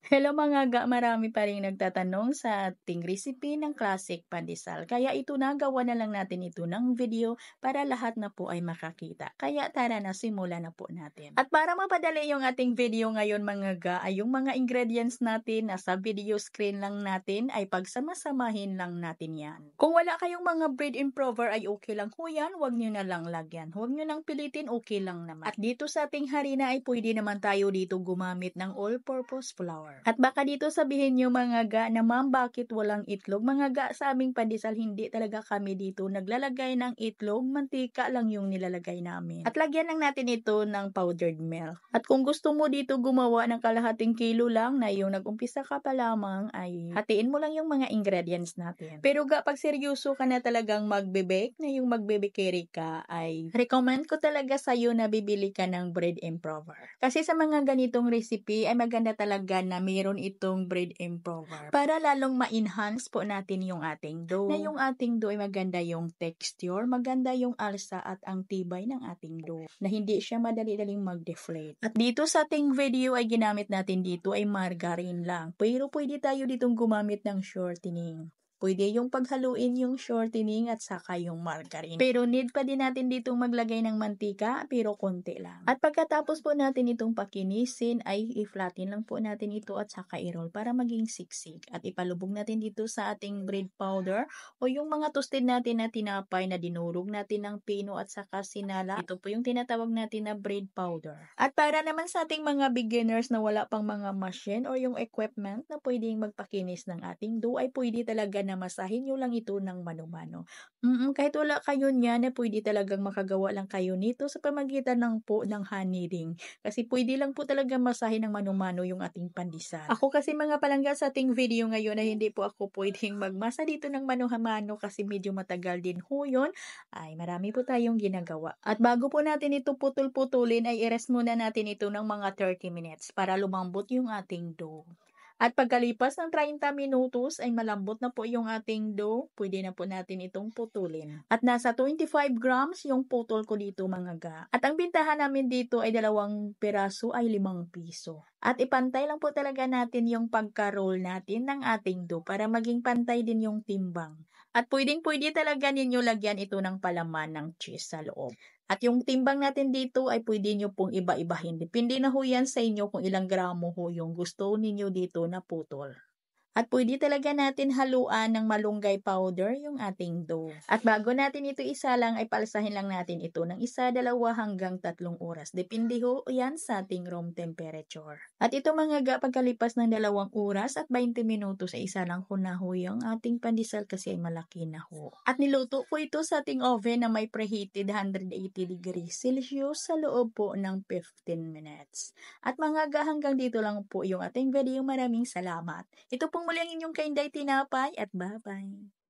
Hello mga ga, marami pa ring nagtatanong sa ating recipe ng classic pandesal. Kaya ito na, gawa na lang natin ito ng video para lahat na po ay makakita. Kaya tara na, simulan na po natin. At para mapadali yung ating video ngayon mga ga, ay yung mga ingredients natin nasa video screen lang natin ay pagsamasamahin lang natin yan. Kung wala kayong mga bread improver ay okay lang ho yan, huwag nyo na lang lagyan. Huwag nyo nang pilitin, okay lang naman. At dito sa ating harina ay pwede naman tayo dito gumamit ng all-purpose flour. At baka dito sabihin nyo mga ga na ma'am bakit walang itlog? Mga ga, sa aming pandesal hindi talaga kami dito naglalagay ng itlog, mantika lang yung nilalagay namin. At lagyan lang natin ito ng powdered milk. At kung gusto mo dito gumawa ng kalahating kilo lang na yung nag-umpisa ka pa lamang ay hatiin mo lang yung mga ingredients natin. Pero ga, pag seryoso ka na talagang magbe-bake, na yung magbe-bakery ka, ay recommend ko talaga sa'yo na bibili ka ng bread improver. Kasi sa mga ganitong recipe ay maganda talaga na mayroon itong bread improver para lalong ma-enhance po natin yung ating dough. Na yung ating dough ay maganda yung texture, maganda yung alsa at ang tibay ng ating dough. Na hindi siya madali-daling mag-deflate. At dito sa ating video ay ginamit natin dito ay margarine lang. Pero pwede tayo ditong gumamit ng shortening. Pwede yung paghaluin yung shortening at saka yung margarine. Pero need pa din natin ditong maglagay ng mantika, pero konti lang. At pagkatapos po natin itong pakinisin, ay i-flatten lang po natin ito at saka i-roll para maging siksik. At ipalubog natin dito sa ating bread powder o yung mga toasted natin na tinapay na dinurog natin ng pino at saka sinala. Ito po yung tinatawag natin na bread powder. At para naman sa ating mga beginners na wala pang mga machine or yung equipment na pwedeng magpakinis ng ating dough, ay pwede talaga na masahin nyo lang ito ng mano-mano. Kahit wala kayo niyan, na pwede talagang makagawa lang kayo nito sa pamagitan ng po ng honey ring. Kasi pwede lang po talaga masahin ng mano-mano yung ating pandesal. Ako kasi mga palangga sa ating video ngayon na hindi po ako pwedeng magmasa dito ng mano-mano kasi medyo matagal din ho yun, ay marami po tayong ginagawa. At bago po natin ito putol-putulin ay i-rest muna natin ito ng mga 30 minutes para lumambot yung ating dough. At pagkalipas ng 30 minutos ay malambot na po yung ating dough, pwede na po natin itong putulin. At nasa 25 grams yung putol ko dito mga ga. At ang bintahan namin dito ay 2 piraso ay 5 piso. At ipantay lang po talaga natin yung pagka-roll natin ng ating dough para maging pantay din yung timbang. At pwede talaga ninyo lagyan ito ng palaman ng cheese sa loob. At yung timbang natin dito ay pwede nyo pong iba-ibahin. Depende na ho yan sa inyo kung ilang gramo ho yung gusto ninyo dito na putol. At pwede talaga natin haluan ng malunggay powder yung ating dough. At bago natin ito isalang ay palsahin lang natin ito ng 1, 2 hanggang 3 oras. Depende ho yan sa ating room temperature. At ito mga ga, pagkalipas ng 2 oras at 20 minutos ay isa lang ho na ho yung ating pandesal kasi ay malaki na ho. At niluto ko ito sa ating oven na may preheated 180 degrees Celsius sa loob po ng 15 minutes. At mga ga, hanggang dito lang po yung ating video. Maraming salamat. Ito pong muli ang inyong Kainday Tinapay at bye-bye.